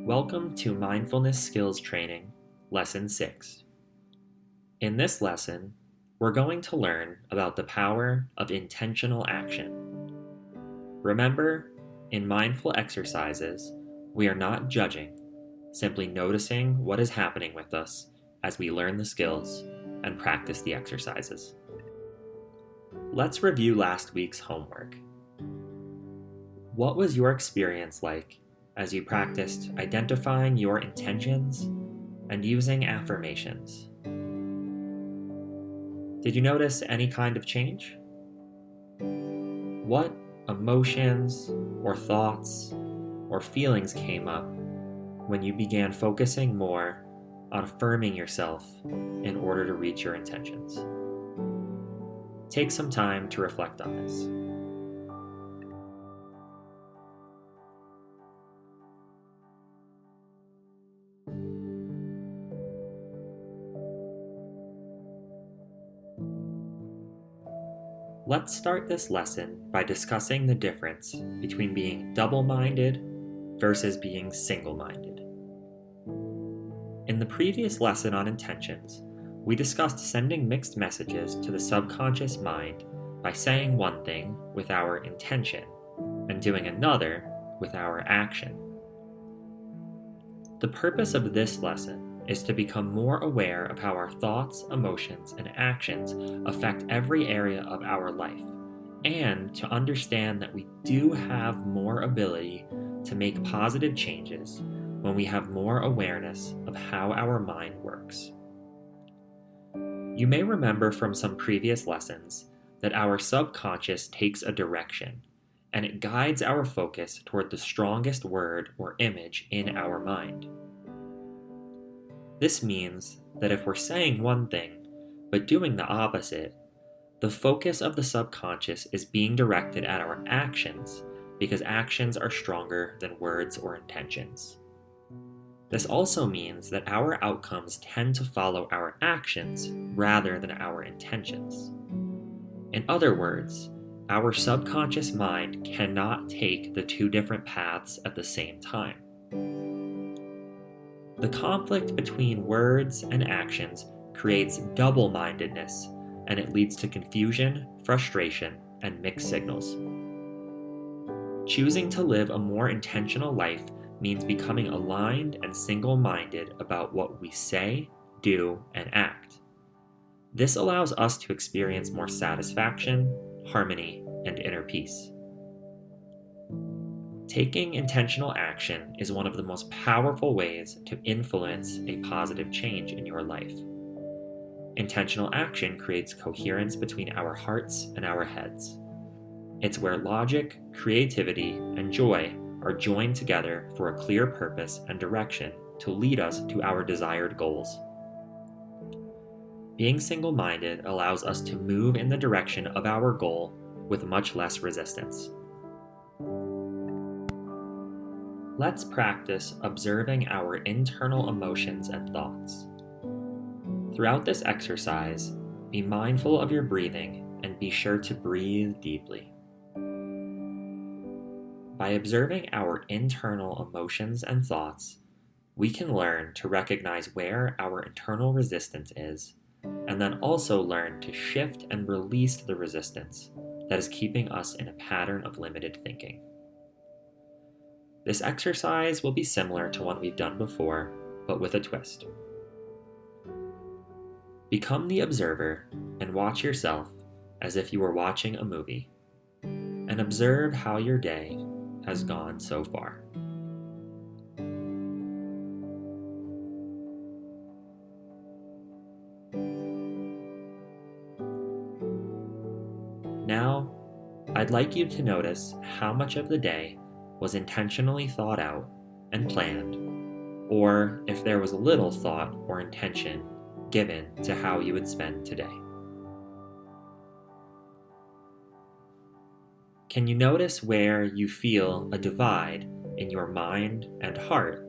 Welcome to Mindfulness Skills Training, Lesson 6. In this lesson, we're going to learn about the power of intentional action. Remember, in mindful exercises, we are not judging, simply noticing what is happening with us as we learn the skills and practice the exercises. Let's review last week's homework. What was your experience like as you practiced identifying your intentions and using affirmations? Did you notice any kind of change? What emotions or thoughts or feelings came up when you began focusing more on affirming yourself in order to reach your intentions? Take some time to reflect on this. Let's start this lesson by discussing the difference between being double-minded versus being single-minded. In the previous lesson on intentions, we discussed sending mixed messages to the subconscious mind by saying one thing with our intention and doing another with our action. The purpose of this lesson is to become more aware of how our thoughts, emotions, and actions affect every area of our life, and to understand that we do have more ability to make positive changes when we have more awareness of how our mind works. You may remember from some previous lessons that our subconscious takes a direction, and it guides our focus toward the strongest word or image in our mind. This means that if we're saying one thing, but doing the opposite, the focus of the subconscious is being directed at our actions because actions are stronger than words or intentions. This also means that our outcomes tend to follow our actions rather than our intentions. In other words, our subconscious mind cannot take the two different paths at the same time. The conflict between words and actions creates double-mindedness, and it leads to confusion, frustration, and mixed signals. Choosing to live a more intentional life means becoming aligned and single-minded about what we say, do, and act. This allows us to experience more satisfaction, harmony, and inner peace. Taking intentional action is one of the most powerful ways to influence a positive change in your life. Intentional action creates coherence between our hearts and our heads. It's where logic, creativity, and joy are joined together for a clear purpose and direction to lead us to our desired goals. Being single-minded allows us to move in the direction of our goal with much less resistance. Let's practice observing our internal emotions and thoughts. Throughout this exercise, be mindful of your breathing and be sure to breathe deeply. By observing our internal emotions and thoughts, we can learn to recognize where our internal resistance is, and then also learn to shift and release the resistance that is keeping us in a pattern of limited thinking. This exercise will be similar to one we've done before, but with a twist. Become the observer and watch yourself as if you were watching a movie, and observe how your day has gone so far. Now, I'd like you to notice how much of the day was intentionally thought out and planned, or if there was a little thought or intention given to how you would spend today. Can you notice where you feel a divide in your mind and heart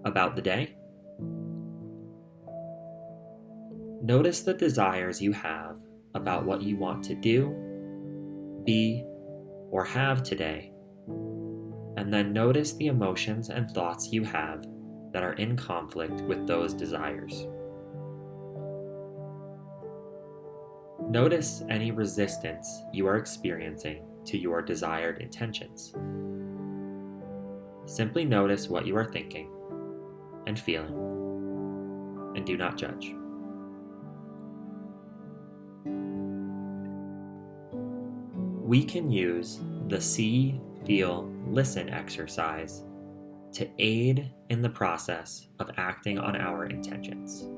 about the day? Notice the desires you have about what you want to do, be, or have today, And then notice the emotions and thoughts you have that are in conflict with those desires. Notice any resistance you are experiencing to your desired intentions. Simply notice what you are thinking and feeling, and do not judge. We can use the see, feel, listen exercise to aid in the process of acting on our intentions.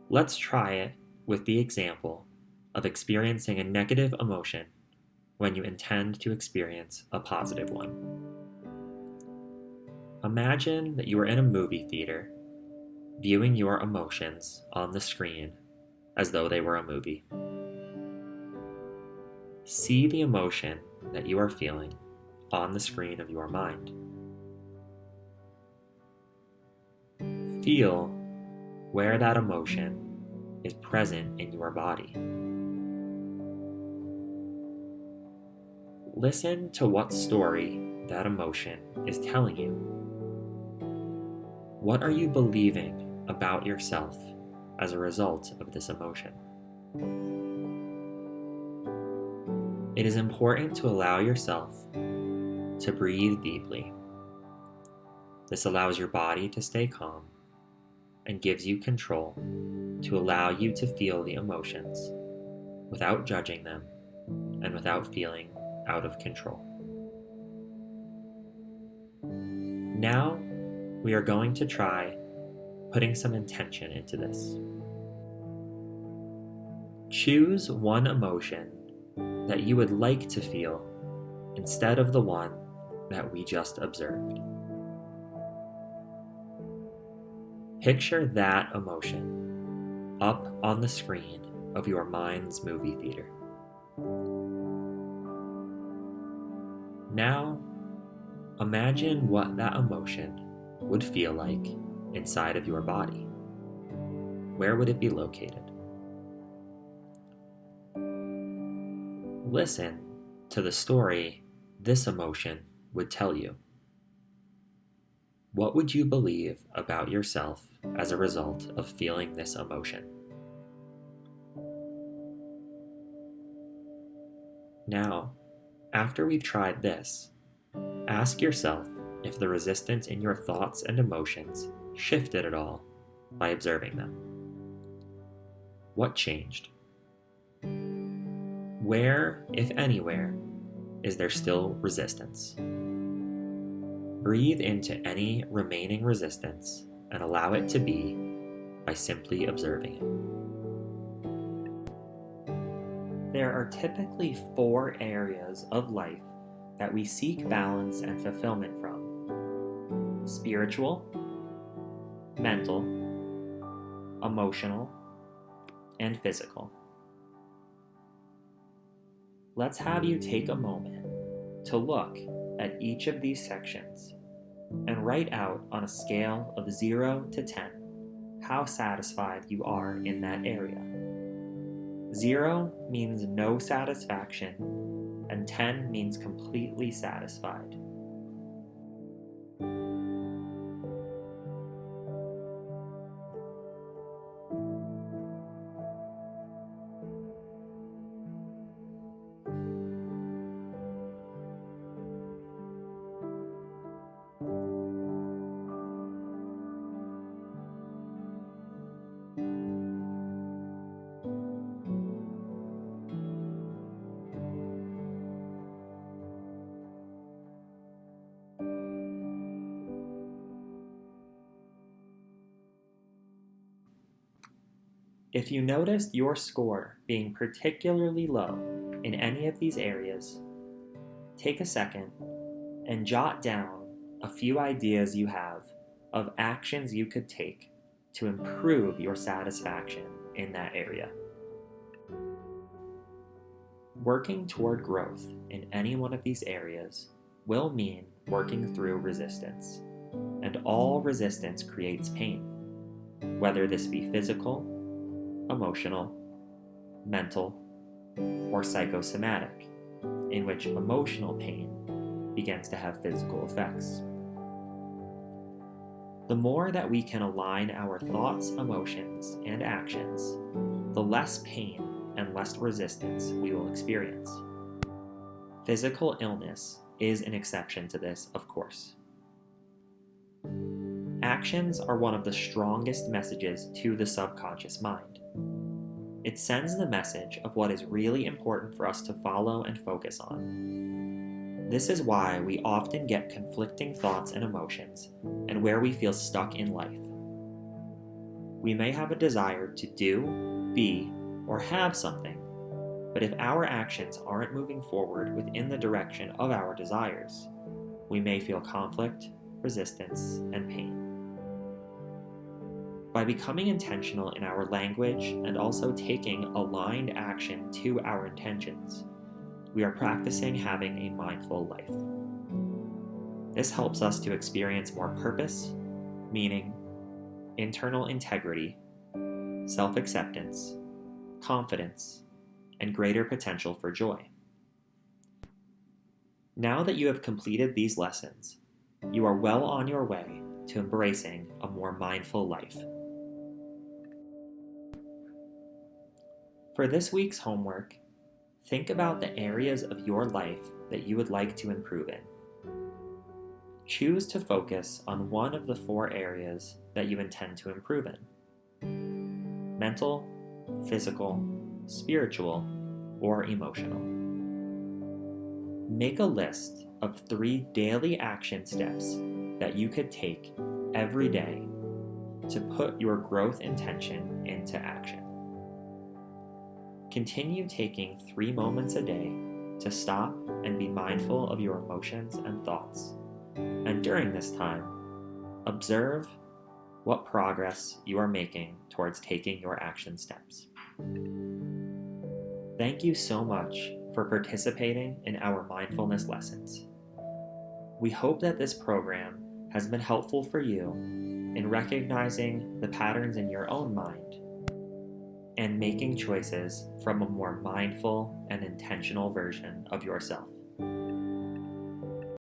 Let's try it with the example of experiencing a negative emotion when you intend to experience a positive one. Imagine that you are in a movie theater, viewing your emotions on the screen as though they were a movie. See the emotion that you are feeling on the screen of your mind. Feel where that emotion is present in your body. Listen to what story that emotion is telling you. What are you believing about yourself as a result of this emotion? It is important to allow yourself to breathe deeply. This allows your body to stay calm and gives you control to allow you to feel the emotions without judging them and without feeling out of control. Now, we are going to try putting some intention into this. Choose one emotion that you would like to feel instead of the one that we just observed. Picture that emotion up on the screen of your mind's movie theater. Now, imagine what that emotion would feel like inside of your body. Where would it be located? Listen to the story this emotion would tell you. What would you believe about yourself as a result of feeling this emotion? Now, after we've tried this, ask yourself if the resistance in your thoughts and emotions shifted at all by observing them. What changed? Where, if anywhere, is there still resistance? Breathe into any remaining resistance and allow it to be by simply observing it. There are typically 4 areas of life that we seek balance and fulfillment from: spiritual, mental, emotional, and physical. Let's have you take a moment to look at each of these sections and write out on a scale of 0 to 10 how satisfied you are in that area. 0 means no satisfaction, and 10 means completely satisfied. If you noticed your score being particularly low in any of these areas, take a second and jot down a few ideas you have of actions you could take to improve your satisfaction in that area. Working toward growth in any one of these areas will mean working through resistance, and all resistance creates pain, whether this be physical, emotional, mental, or psychosomatic, in which emotional pain begins to have physical effects. The more that we can align our thoughts, emotions, and actions, the less pain and less resistance we will experience. Physical illness is an exception to this, of course. Actions are one of the strongest messages to the subconscious mind. It sends the message of what is really important for us to follow and focus on. This is why we often get conflicting thoughts and emotions and where we feel stuck in life. We may have a desire to do, be, or have something, but if our actions aren't moving forward within the direction of our desires, we may feel conflict, resistance, and pain. By becoming intentional in our language and also taking aligned action to our intentions, we are practicing having a mindful life. This helps us to experience more purpose, meaning, internal integrity, self-acceptance, confidence, and greater potential for joy. Now that you have completed these lessons, you are well on your way to embracing a more mindful life. For this week's homework, think about the areas of your life that you would like to improve in. Choose to focus on one of the 4 areas that you intend to improve in: mental, physical, spiritual, or emotional. Make a list of 3 daily action steps that you could take every day to put your growth intention into action. Continue taking 3 moments a day to stop and be mindful of your emotions and thoughts. And during this time, observe what progress you are making towards taking your action steps. Thank you so much for participating in our mindfulness lessons. We hope that this program has been helpful for you in recognizing the patterns in your own mind and making choices from a more mindful and intentional version of yourself.